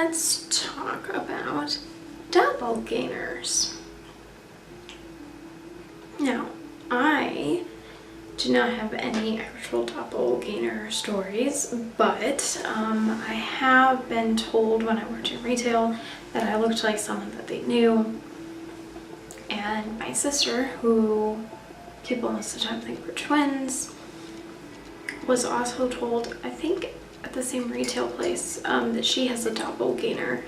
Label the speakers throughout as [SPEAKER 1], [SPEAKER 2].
[SPEAKER 1] let's talk about doppelgangers. Now, I do not have any actual doppelganger stories, but I have been told when I worked in retail that I looked like someone that they knew. And my sister, who people most of the time think we're twins, was also told, I think at the same retail place, that she has a doppelganger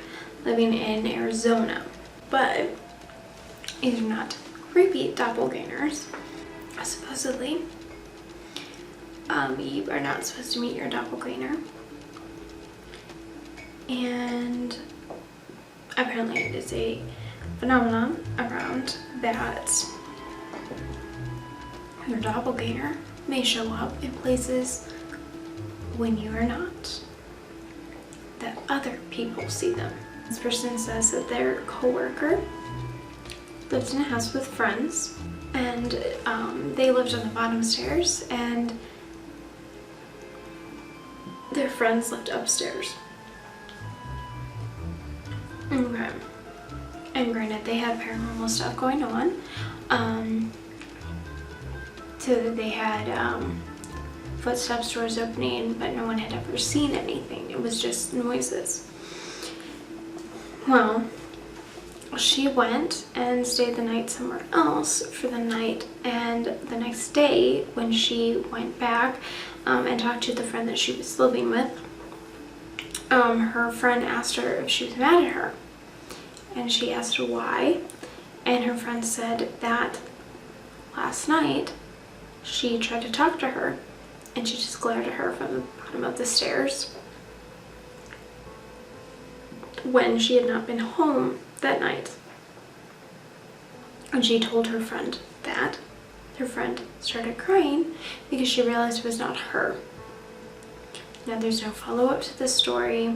[SPEAKER 1] living in Arizona. But these are not creepy doppelgangers. Supposedly, you are not supposed to meet your doppelganger. And apparently it is a phenomenon around that your doppelganger may show up in places when you are not, that other people see them. This person says that their co-worker lived in a house with friends, and they lived on the bottom stairs, and their friends lived upstairs. Okay. And granted, they had paranormal stuff going on. So that they had footsteps, doors opening, but no one had ever seen anything. It was just noises. Well, she went and stayed the night somewhere else for the night, and the next day when she went back and talked to the friend that she was living with, her friend asked her if she was mad at her, and she asked her why, and her friend said that last night she tried to talk to her and she just glared at her from the bottom of the stairs when she had not been home that night. And she told her friend that. Her friend started crying because she realized it was not her. Now, there's no follow-up to this story.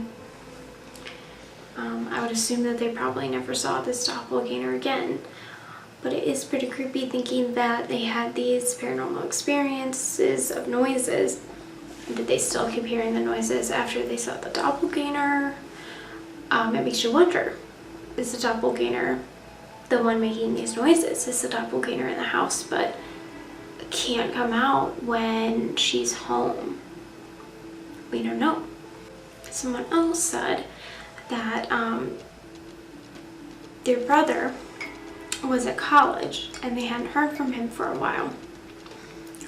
[SPEAKER 1] I would assume that they probably never saw this doppelganger again, but it is pretty creepy thinking that they had these paranormal experiences of noises, and did they still keep hearing the noises after they saw the doppelganger? It makes you wonder, is the doppelganger the one making these noises? Is the doppelganger in the house but can't come out when she's home? We don't know. Someone else said that their brother was at college and they hadn't heard from him for a while.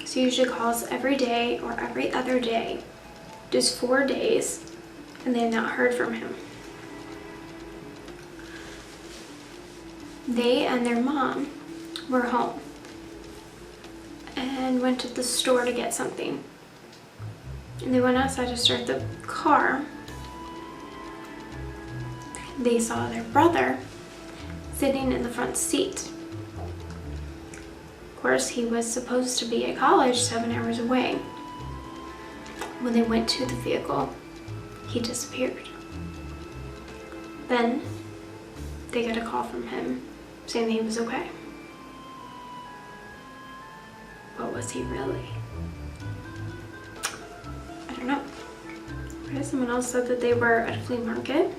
[SPEAKER 1] So he usually calls every day or every other day, just 4 days, and they had not heard from him. They and their mom were home and went to the store to get something. And they went outside to start the car. They saw their brother sitting in the front seat. Of course, he was supposed to be at college 7 hours away. When they went to the vehicle, he disappeared. Then they got a call from him saying that he was okay. But was he really? I don't know. Okay, someone else said that they were at a flea market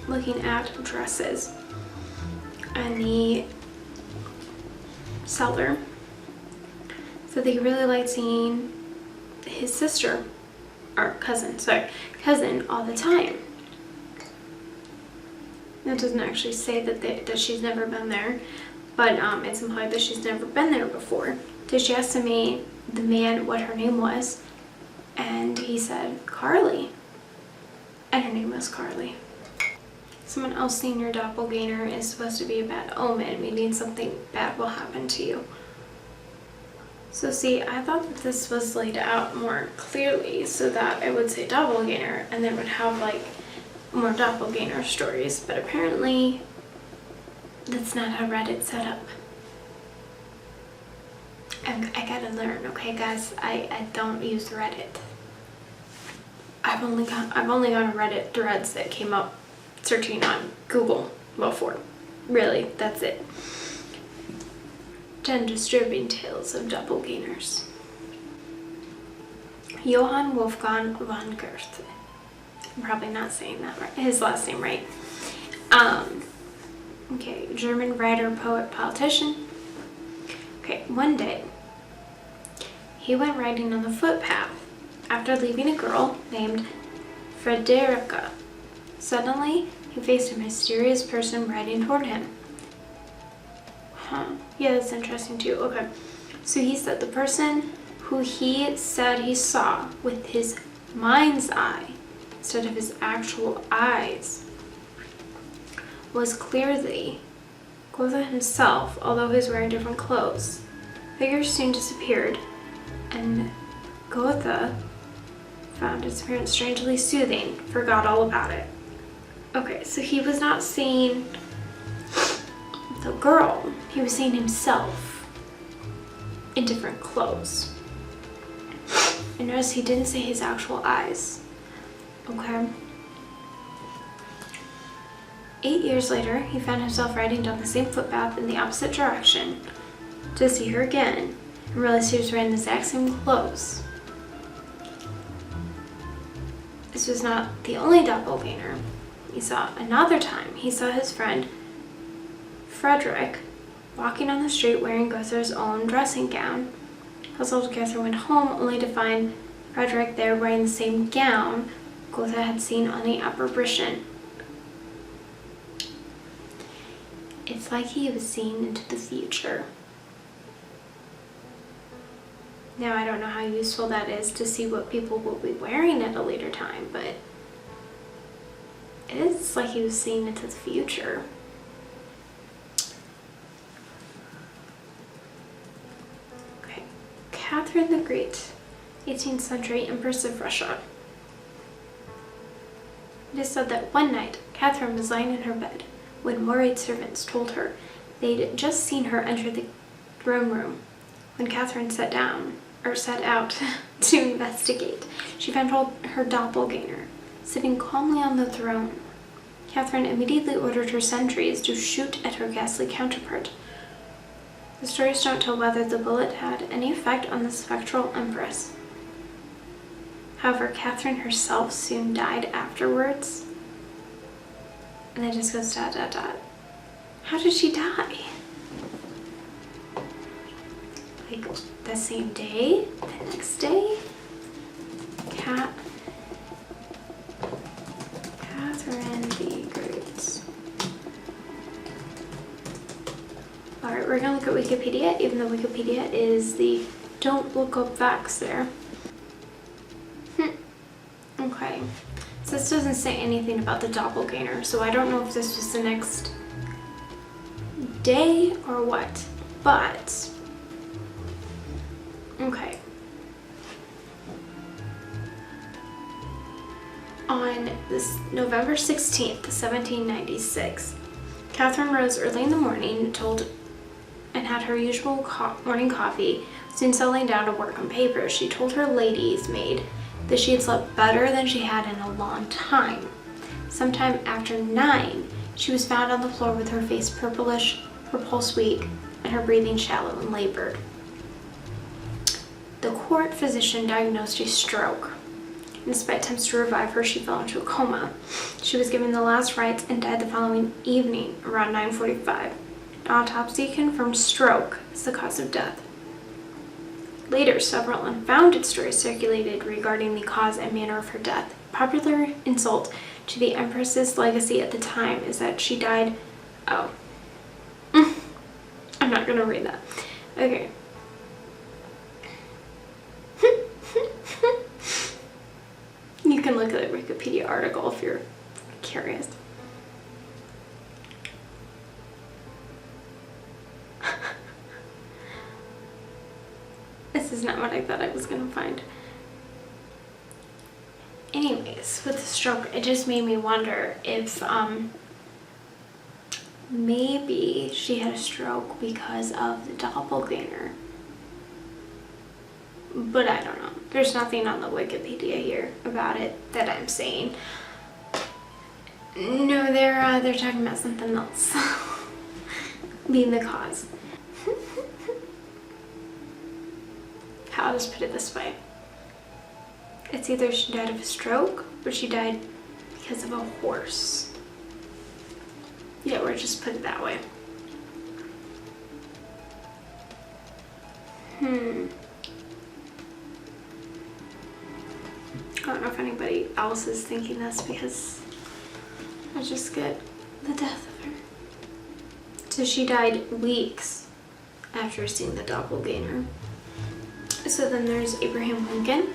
[SPEAKER 1] looking at dresses, and the seller said that he really liked seeing his sister, or cousin all the time. That doesn't actually say that she's never been there, but it's implied that she's never been there before. So she asked me, the man, what her name was, and he said Carly, and her name was Carly. Someone else seeing your doppelganger is supposed to be a bad omen, meaning something bad will happen to you. So see, I thought that this was laid out more clearly so that it would say doppelganger and then would have like more doppelganger stories, but apparently that's not how Reddit's set up. I gotta learn, okay guys? I don't use Reddit. I've only gone to Reddit threads that came up searching on Google before. Really, that's it. 10 disturbing tales of doppelgangers. Johann Wolfgang von Goethe. I'm probably not saying that right. His last name right. Okay, German writer, poet, politician. Okay, one day, he went riding on the footpath after leaving a girl named Frederica. Suddenly, he faced a mysterious person riding toward him. Yeah, that's interesting too. Okay. So he said the person who he said he saw with his mind's eye instead of his actual eyes was clearly Gotha himself, although he was wearing different clothes. The figure soon disappeared, and Gotha found its appearance strangely soothing, forgot all about it. Okay, so he was not seeing the girl, he was seeing himself in different clothes. And notice he didn't say his actual eyes. Okay. 8 years later, he found himself riding down the same footpath in the opposite direction to see her again, and realized he was wearing the exact same clothes. This was not the only doppelganger he saw. Another time, he saw his friend Frederick walking on the street wearing Gotha's own dressing gown. Puzzled, Catherine went home only to find Frederick there wearing the same gown Gotha had seen on the apparition. It's like he was seeing into the future. Now, I don't know how useful that is to see what people will be wearing at a later time, but it is like he was seeing into the future. Okay, Catherine the Great, 18th century Empress of Russia. It is said that one night, Catherine was lying in her bed when worried servants told her they'd just seen her enter the throne room. When Catherine set out to investigate, she found her doppelganger sitting calmly on the throne. Catherine immediately ordered her sentries to shoot at her ghastly counterpart. The stories don't tell whether the bullet had any effect on the spectral empress. However, Catherine herself soon died afterwards. And then it just goes ... How did she die? Like the same day? The next day? Catherine the Great. Alright, we're gonna look at Wikipedia, even though Wikipedia is the don't look up facts there. Okay. So this doesn't say anything about the doppelganger, so I don't know if this was the next day or what, but okay. On this November 16th, 1796, Catherine rose early in the morning, and had her usual morning coffee. Soon settling down to work on papers, she told her lady's maid that she had slept better than she had in a long time. Sometime after 9, she was found on the floor with her face purplish, her pulse weak, and her breathing shallow and labored. The court physician diagnosed a stroke. And despite attempts to revive her, she fell into a coma. She was given the last rites and died the following evening around 9:45. An autopsy confirmed stroke as the cause of death. Later, several unfounded stories circulated regarding the cause and manner of her death. Popular insult to the Empress's legacy at the time is that she died... Oh. I'm not gonna read that. Okay. You can look at the Wikipedia article if you're curious. This is not what I thought I was gonna find. Anyways, with the stroke, it just made me wonder if maybe she had a stroke because of the doppelganger. But I don't know. There's nothing on the Wikipedia here about it that I'm saying. No, they're talking about something else being the cause. I'll just put it this way. It's either she died of a stroke or she died because of a horse. Yeah, we'll just put it that way. I don't know if anybody else is thinking this, because I just get the death of her. So she died weeks after seeing the doppelganger. So then there's Abraham Lincoln,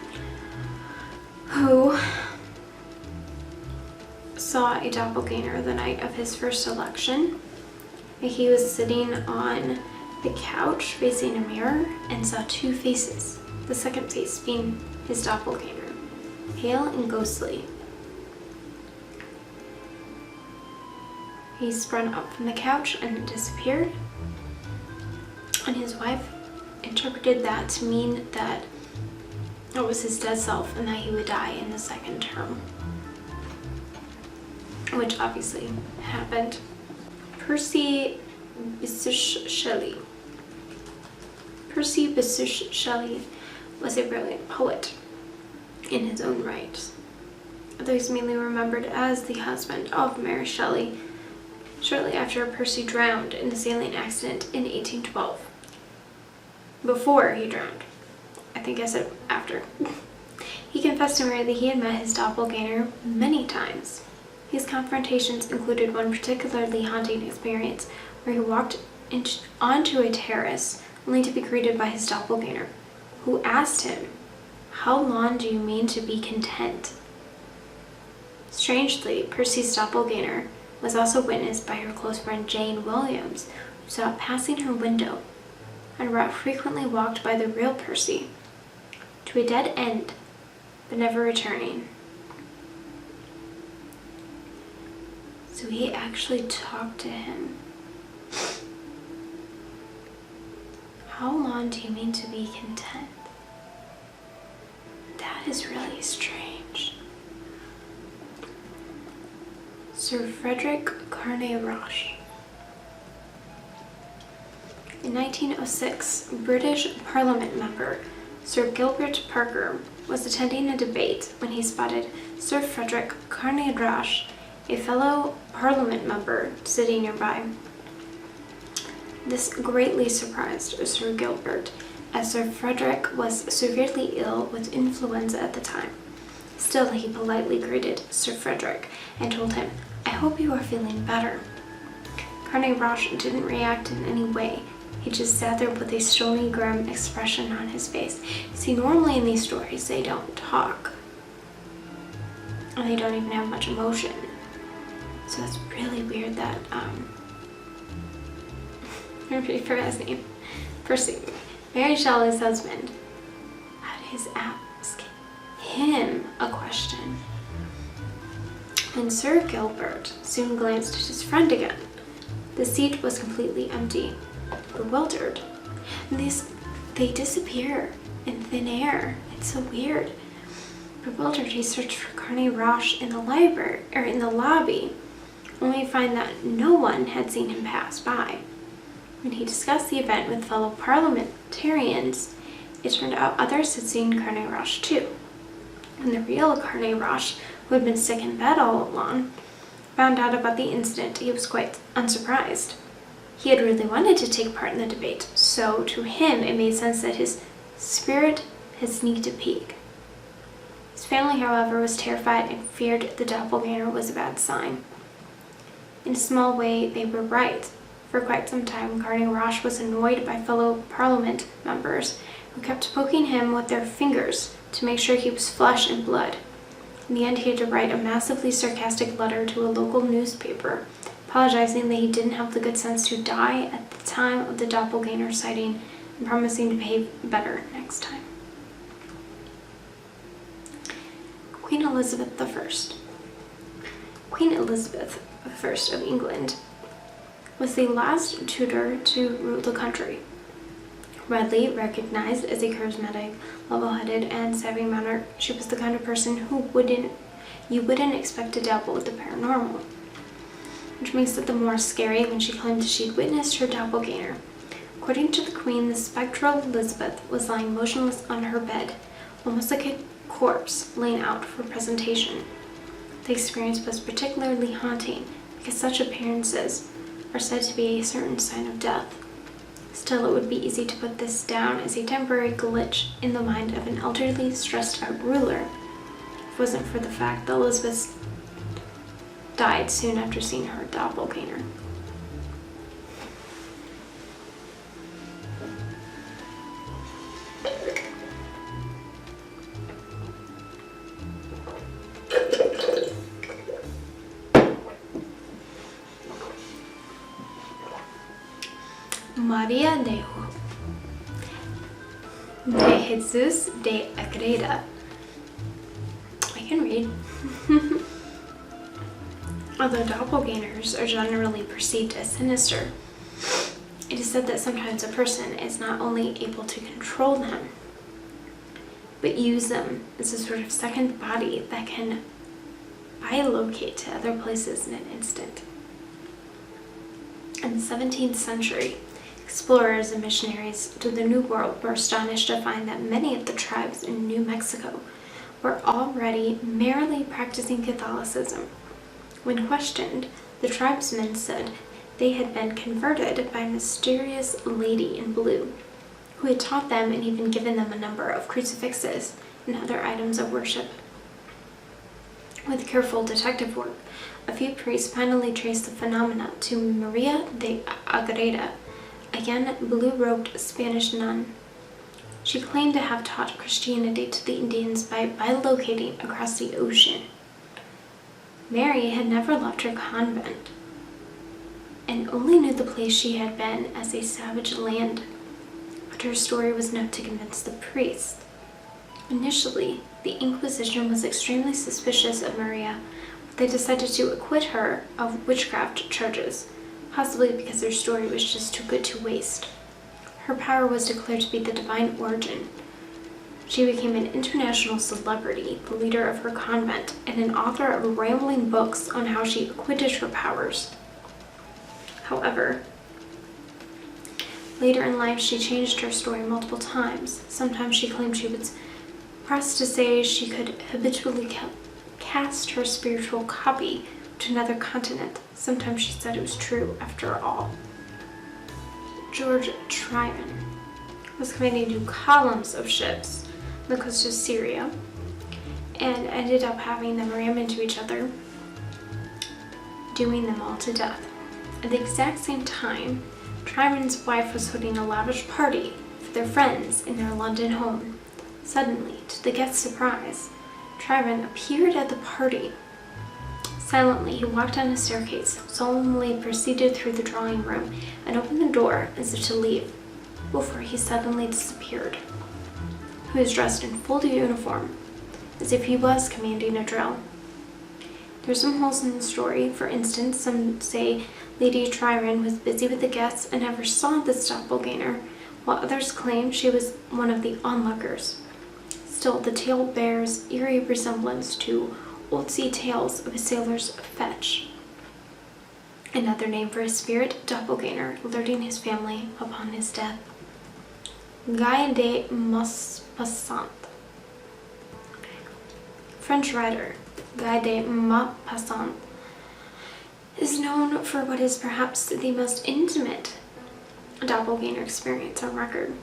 [SPEAKER 1] who saw a doppelganger the night of his first election. He was sitting on the couch facing a mirror and saw two faces, the second face being his doppelganger, pale and ghostly. He sprung up from the couch and disappeared, and his wife interpreted that to mean that it was his dead self and that he would die in the second term, which obviously happened. Percy Bysshe Shelley. Percy Bysshe Shelley was a brilliant poet in his own right, though he's mainly remembered as the husband of Mary Shelley shortly after Percy drowned in a sailing accident in 1812. Before he drowned. I think I said after. He confessed to Mary that he had met his doppelganger many times. His confrontations included one particularly haunting experience where he walked onto a terrace only to be greeted by his doppelganger, who asked him, "How long do you mean to be content?" Strangely, Percy's doppelganger was also witnessed by her close friend Jane Williams, who saw it passing her window, and frequently walked by the real Percy, to a dead end, but never returning. So he actually talked to him. How long do you mean to be content? That is really strange. Sir Frederick Carne-Roche. In 1906, British Parliament member Sir Gilbert Parker was attending a debate when he spotted Sir Frederick Carne-Roche, a fellow Parliament member, sitting nearby. This greatly surprised Sir Gilbert, as Sir Frederick was severely ill with influenza at the time. Still, he politely greeted Sir Frederick and told him, "I hope you are feeling better." Carne-Roche didn't react in any way. He just sat there with a stony, grim expression on his face. See, normally in these stories, they don't talk. And they don't even have much emotion. So it's really weird that, I forgot his name. Percy, Mary Shelley's husband, had his ask him a question. And Sir Gilbert soon glanced at his friend again. The seat was completely empty. Bewildered. And they disappear in thin air. It's so weird. Bewildered, he searched for Carne-Roche in the library, or in the lobby, only to find that no one had seen him pass by. When he discussed the event with fellow parliamentarians, it turned out others had seen Carne-Roche too. When the real Carne-Roche, who had been sick in bed all along, found out about the incident, he was quite unsurprised. He had really wanted to take part in the debate, so to him it made sense that his spirit had sneaked a peek. His family, however, was terrified and feared the doppelganger was a bad sign. In a small way, they were right. For quite some time, Carne-Roche was annoyed by fellow Parliament members who kept poking him with their fingers to make sure he was flesh and blood. In the end, he had to write a massively sarcastic letter to a local newspaper, apologizing that he didn't have the good sense to die at the time of the doppelganger sighting and promising to behave better next time. Queen Elizabeth I. Queen Elizabeth I of England was the last Tudor to rule the country. Widely recognized as a charismatic, level-headed, and savvy monarch, she was the kind of person who you wouldn't expect to dabble with the paranormal, which makes it the more scary when she claimed she'd witnessed her doppelganger. According to the Queen, the spectral Elizabeth was lying motionless on her bed, almost like a corpse laying out for presentation. The experience was particularly haunting because such appearances are said to be a certain sign of death. Still, it would be easy to put this down as a temporary glitch in the mind of an elderly, stressed-out ruler if it wasn't for the fact that Elizabeth died soon after seeing her doppelganger. Maria de Jesus de Agreda. I can read. Although doppelgangers are generally perceived as sinister, it is said that sometimes a person is not only able to control them, but use them as a sort of second body that can bilocate to other places in an instant. In the 17th century, explorers and missionaries to the New World were astonished to find that many of the tribes in New Mexico were already merrily practicing Catholicism. When questioned, the tribesmen said they had been converted by a mysterious lady in blue, who had taught them and even given them a number of crucifixes and other items of worship. With careful detective work, a few priests finally traced the phenomena to Maria de Agreda, a young blue-robed Spanish nun. She claimed to have taught Christianity to the Indians by bilocating across the ocean. Mary had never left her convent and only knew the place she had been as a savage land, but her story was enough to convince the priests. Initially, the Inquisition was extremely suspicious of Maria, but they decided to acquit her of witchcraft charges, possibly because her story was just too good to waste. Her power was declared to be the divine origin. She became an international celebrity, the leader of her convent, and an author of rambling books on how she acquitted her powers. However, later in life she changed her story multiple times. Sometimes she claimed she was pressed to say she could habitually cast her spiritual copy to another continent. Sometimes she said it was true after all. George Tryon was commanding 2 columns of ships on the coast of Syria and ended up having them ram into each other, doing them all to death. At the exact same time, Tryon's wife was holding a lavish party for their friends in their London home. Suddenly, to the guests' surprise, Tryon appeared at the party. Silently, he walked down a staircase, solemnly proceeded through the drawing room, and opened the door as if to leave, before he suddenly disappeared. He was dressed in full uniform, as if he was commanding a drill. There's some holes in the story. For instance, some say Lady Tryon was busy with the guests and never saw this doppelganger, while others claim she was one of the onlookers. Still, the tale bears eerie resemblance to old sea tales of a sailor's fetch, another name for a spirit doppelganger alerting his family upon his death. Guy de Maupassant. French writer Guy de Maupassant is known for what is perhaps the most intimate doppelganger experience on record.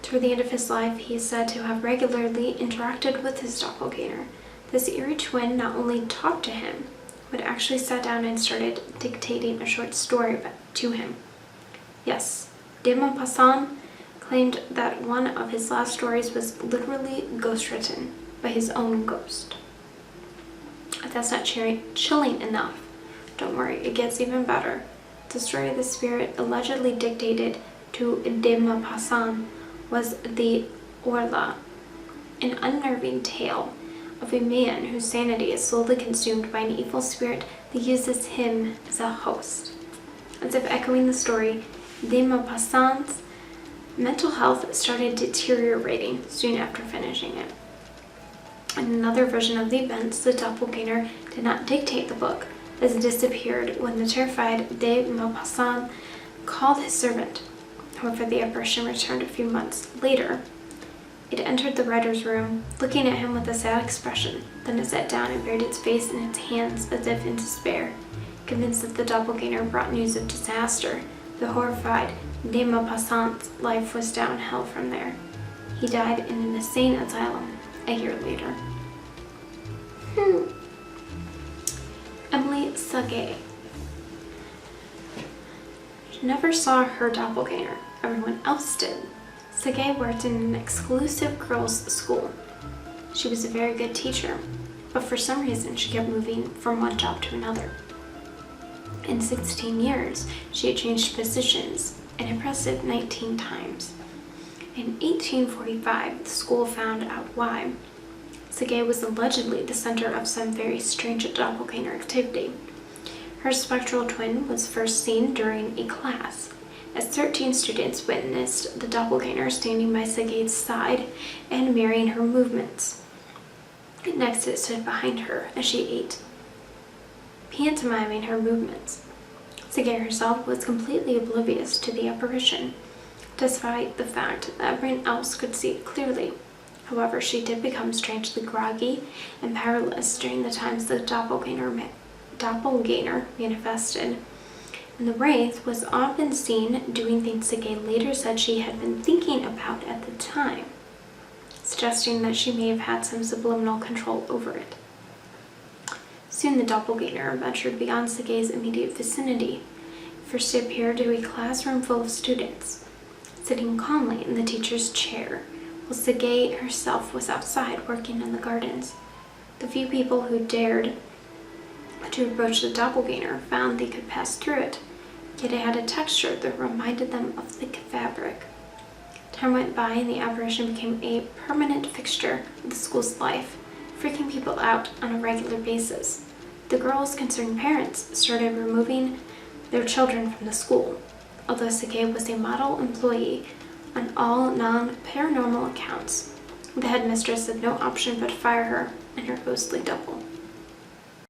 [SPEAKER 1] Toward the end of his life, he is said to have regularly interacted with his doppelganger. This eerie twin not only talked to him, but actually sat down and started dictating a short story to him. Yes, de Maupassant claimed that one of his last stories was literally ghostwritten by his own ghost. If that's not chilling enough, don't worry, it gets even better. The story of the spirit allegedly dictated to de Maupassant was the Orla, an unnerving tale of a man whose sanity is slowly consumed by an evil spirit that uses him as a host. As if echoing the story, de Maupassant's mental health started deteriorating soon after finishing it. In another version of the events, the doppelganger did not dictate the book, as it disappeared when the terrified de Maupassant called his servant. However, the apparition returned a few months later It entered the writer's room, looking at him with a sad expression. Then it sat down and buried its face in its hands as if in despair. Convinced that the doppelganger brought news of disaster, the horrified de Maupassant's life was downhill from there. He died in an insane asylum a year later. Emily Sage. She never saw her doppelganger. Everyone else did. Sage worked in an exclusive girls' school. She was a very good teacher, but for some reason she kept moving from one job to another. In 16 years, she had changed positions an impressive 19 times. In 1845, the school found out why. Sage was allegedly the center of some very strange doppelganger activity. Her spectral twin was first seen during a class, as 13 students witnessed the doppelganger standing by Sage's side and mirroring her movements. Next, it stood behind her as she ate, pantomiming her movements. Sage herself was completely oblivious to the apparition, despite the fact that everyone else could see it clearly. However, she did become strangely groggy and powerless during the times the doppelganger manifested, and the wraith was often seen doing things Sage later said she had been thinking about at the time, suggesting that she may have had some subliminal control over it. Soon the doppelganger ventured beyond Sage's immediate vicinity. First it appeared to a classroom full of students, sitting calmly in the teacher's chair, while Sage herself was outside working in the gardens. The few people who dared to approach the doppelganger found they could pass through it, yet it had a texture that reminded them of thick fabric. Time went by and the apparition became a permanent fixture of the school's life, freaking people out on a regular basis. The girls' concerned parents started removing their children from the school, although Sage was a model employee on all non-paranormal accounts. The headmistress had no option but to fire her and her ghostly double.